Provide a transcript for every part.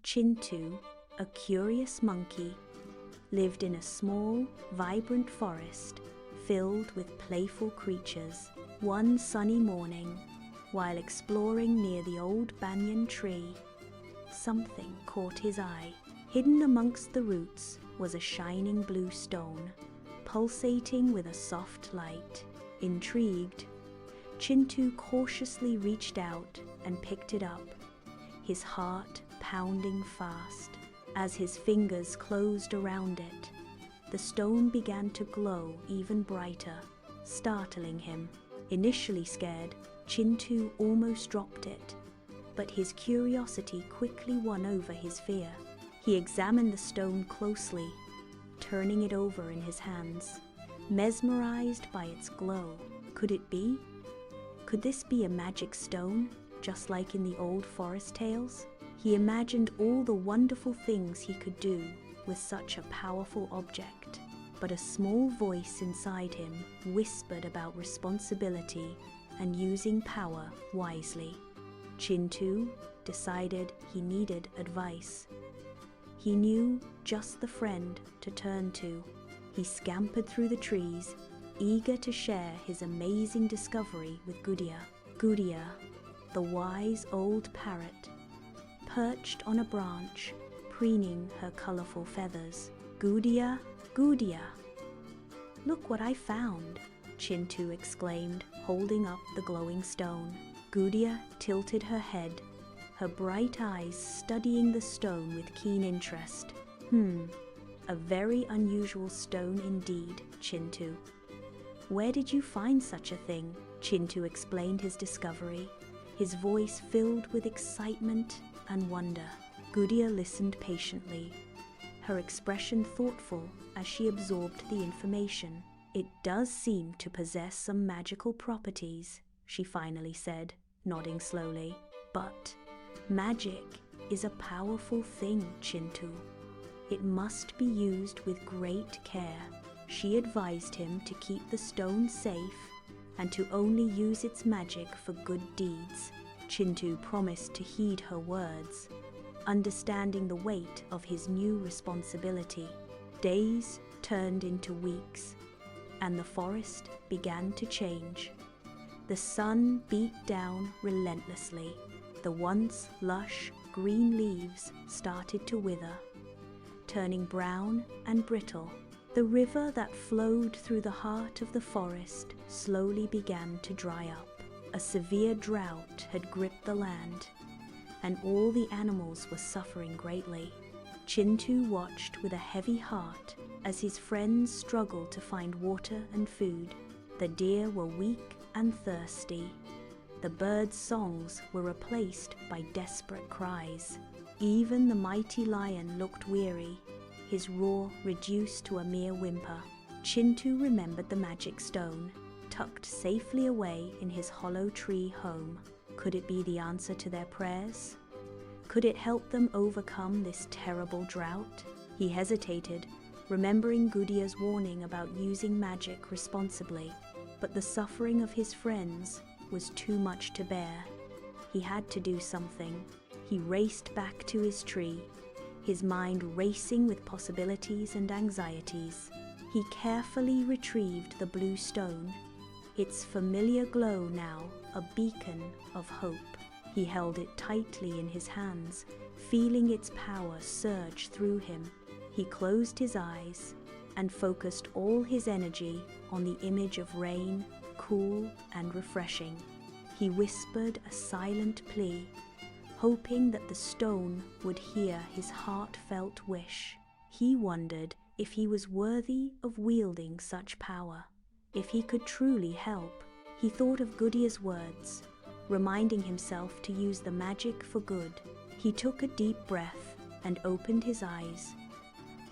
Chintu, a curious monkey, lived in a small, vibrant forest filled with playful creatures. One sunny morning, while exploring near the old banyan tree, something caught his eye. Hidden amongst the roots was a shining blue stone, pulsating with a soft light. Intrigued, Chintu cautiously reached out and picked it up, his heart pounding fast. As his fingers closed around it, the stone began to glow even brighter, startling him. Initially scared, Chintu almost dropped it, but his curiosity quickly won over his fear. He examined the stone closely, turning it over in his hands, mesmerized by its glow. Could it be? Could this be a magic stone, just like in the old forest tales? He imagined all the wonderful things he could do with such a powerful object, but a small voice inside him whispered about responsibility and using power wisely. Chintu decided he needed advice. He knew just the friend to turn to. He scampered through the trees, eager to share his amazing discovery with Gudia. Gudia, the wise old parrot, perched on a branch, preening her colorful feathers. "Gudia, Gudia, look what I found," Chintu exclaimed, holding up the glowing stone. Gudia tilted her head, her bright eyes studying the stone with keen interest. A very unusual stone indeed, Chintu. Where did you find such a thing? Chintu explained his discovery, his voice filled with excitement and wonder. Gudia listened patiently, her expression thoughtful as she absorbed the information. "It does seem to possess some magical properties," she finally said, nodding slowly. "But magic is a powerful thing, Chintu. It must be used with great care." She advised him to keep the stone safe and to only use its magic for good deeds. Chintu promised to heed her words, understanding the weight of his new responsibility. Days turned into weeks, and the forest began to change. The sun beat down relentlessly. The once lush green leaves started to wither, turning brown and brittle. The river that flowed through the heart of the forest slowly began to dry up. A severe drought had gripped the land, and all the animals were suffering greatly. Chintu watched with a heavy heart as his friends struggled to find water and food. The deer were weak and thirsty. The birds' songs were replaced by desperate cries. Even the mighty lion looked weary, his roar reduced to a mere whimper. Chintu remembered the magic stone, tucked safely away in his hollow tree home. Could it be the answer to their prayers? Could it help them overcome this terrible drought? He hesitated, remembering Gudia's warning about using magic responsibly, but the suffering of his friends was too much to bear. He had to do something. He raced back to his tree, his mind racing with possibilities and anxieties. He carefully retrieved the blue stone, its familiar glow now a beacon of hope. He held it tightly in his hands, feeling its power surge through him. He closed his eyes and focused all his energy on the image of rain, cool and refreshing. He whispered a silent plea, hoping that the stone would hear his heartfelt wish. He wondered if he was worthy of wielding such power, if he could truly help. He thought of Gudia's words, reminding himself to use the magic for good. He took a deep breath and opened his eyes,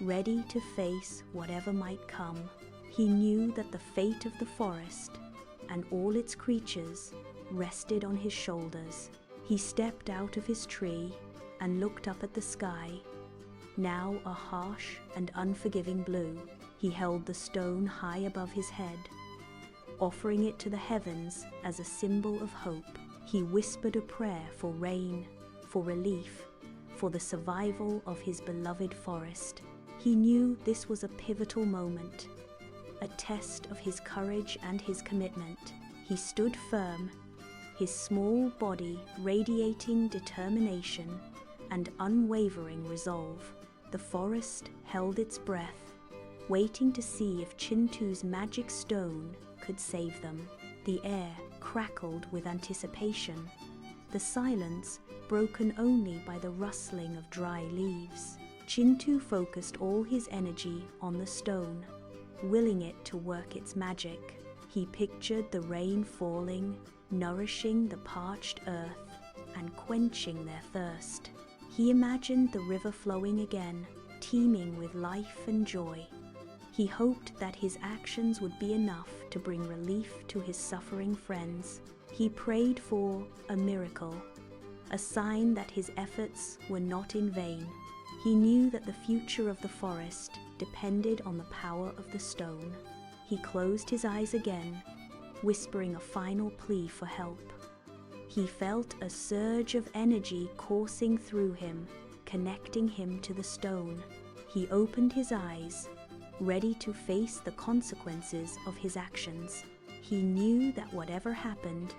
ready to face whatever might come. He knew that the fate of the forest and all its creatures rested on his shoulders. He stepped out of his tree and looked up at the sky, now a harsh and unforgiving blue. He held the stone high above his head, offering it to the heavens as a symbol of hope. He whispered a prayer for rain, for relief, for the survival of his beloved forest. He knew this was a pivotal moment, a test of his courage and his commitment. He stood firm, his small body radiating determination and unwavering resolve. The forest held its breath, waiting to see if Chintu's magic stone could save them. The air crackled with anticipation, the silence broken only by the rustling of dry leaves. Chintu focused all his energy on the stone, willing it to work its magic. He pictured the rain falling, nourishing the parched earth and quenching their thirst. He imagined the river flowing again, teeming with life and joy. He hoped that his actions would be enough to bring relief to his suffering friends. He prayed for a miracle, a sign that his efforts were not in vain. He knew that the future of the forest depended on the power of the stone. He closed his eyes again, whispering a final plea for help. He felt a surge of energy coursing through him, connecting him to the stone. He opened his eyes, ready to face the consequences of his actions. He knew that whatever happened,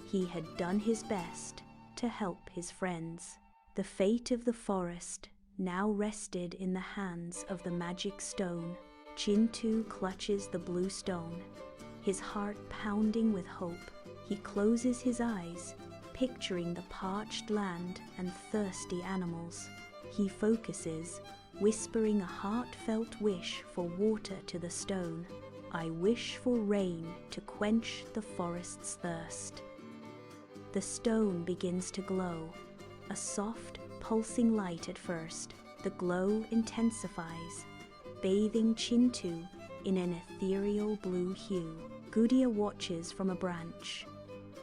he had done his best to help his friends. The fate of the forest now rested in the hands of the magic stone. Chintu clutches the blue stone, his heart pounding with hope. He closes his eyes, picturing the parched land and thirsty animals. He focuses, whispering a heartfelt wish for water to the stone. I wish for rain to quench the forest's thirst. The stone begins to glow, a soft, pulsing light at first. The glow intensifies, bathing Chintu in an ethereal blue hue. Gudia watches from a branch,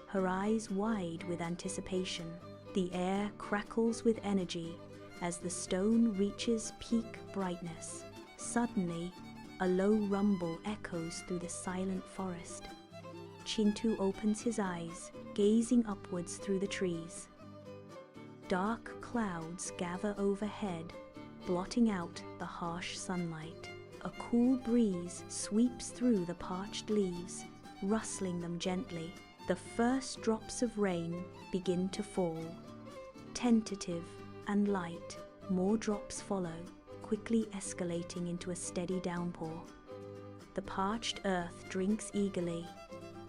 her eyes wide with anticipation. The air crackles with energy as the stone reaches peak brightness. Suddenly, a low rumble echoes through the silent forest. Chintu opens his eyes, gazing upwards through the trees. Dark clouds gather overhead, blotting out the harsh sunlight. A cool breeze sweeps through the parched leaves, rustling them gently. The first drops of rain begin to fall, tentative and light. More drops follow, quickly escalating into a steady downpour. The parched earth drinks eagerly,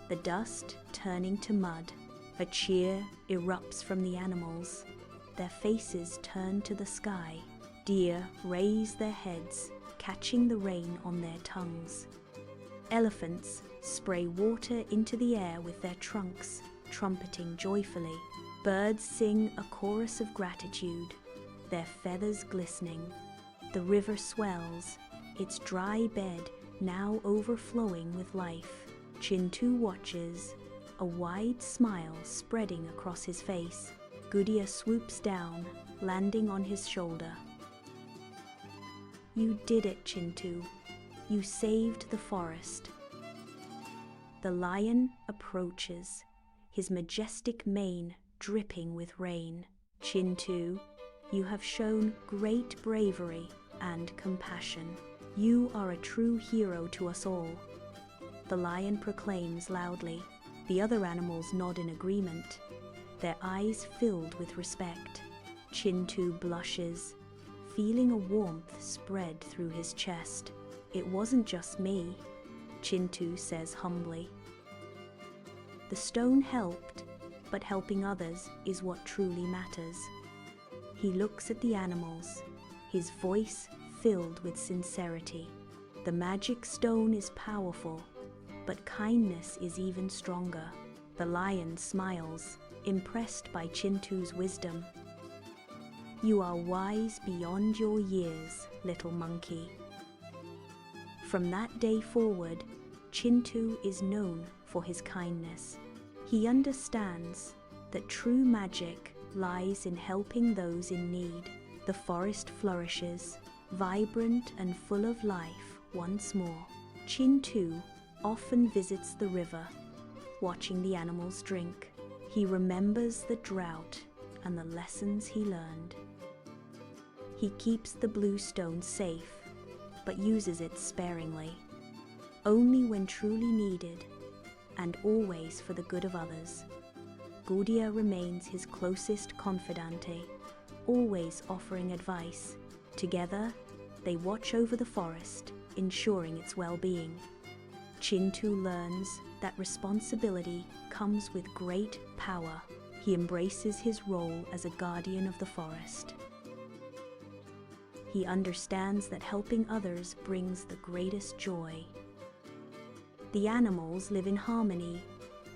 the dust turning to mud. A cheer erupts from the animals. Their faces turn to the sky. Deer raise their heads, catching the rain on their tongues. Elephants spray water into the air with their trunks, trumpeting joyfully. Birds sing a chorus of gratitude, their feathers glistening. The river swells, its dry bed now overflowing with life. Chintu watches, a wide smile spreading across his face. Gudia swoops down, landing on his shoulder. You did it, Chintu. You saved the forest. The lion approaches, his majestic mane dripping with rain. Chintu, you have shown great bravery and compassion. You are a true hero to us all. The lion proclaims loudly. The other animals nod in agreement, their eyes filled with respect. Chintu blushes, feeling a warmth spread through his chest. It wasn't just me, Chintu says humbly. The stone helped, but helping others is what truly matters. He looks at the animals, his voice filled with sincerity. The magic stone is powerful, but kindness is even stronger. The lion smiles, impressed by Chintu's wisdom. You are wise beyond your years, little monkey. From that day forward, Chintu is known for his kindness. He understands that true magic lies in helping those in need. The forest flourishes, vibrant and full of life once more. Chintu often visits the river, watching the animals drink. He remembers the drought and the lessons he learned. He keeps the blue stone safe, but uses it sparingly, only when truly needed, and always for the good of others. Gudia remains his closest confidante, always offering advice. Together, they watch over the forest, ensuring its well-being. Chintu learns that responsibility comes with great power. He embraces his role as a guardian of the forest. He understands that helping others brings the greatest joy. The animals live in harmony,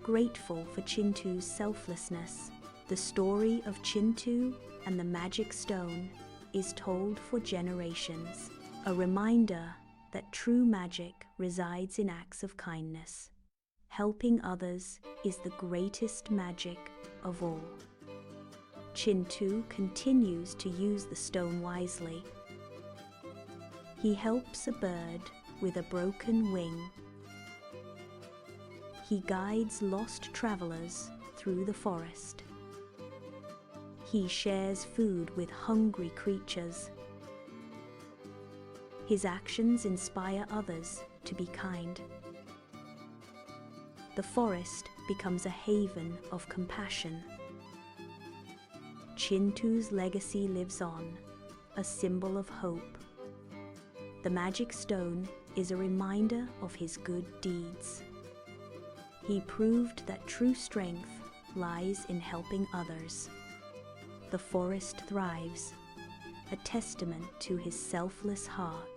grateful for Chintu's selflessness. The story of Chintu and the magic stone is told for generations, a reminder that true magic resides in acts of kindness. Helping others is the greatest magic of all. Chintu continues to use the stone wisely. He helps a bird with a broken wing. He guides lost travelers through the forest. He shares food with hungry creatures. His actions inspire others to be kind. The forest becomes a haven of compassion. Chintu's legacy lives on, a symbol of hope. The magic stone is a reminder of his good deeds. He proved that true strength lies in helping others. The forest thrives, a testament to his selfless heart.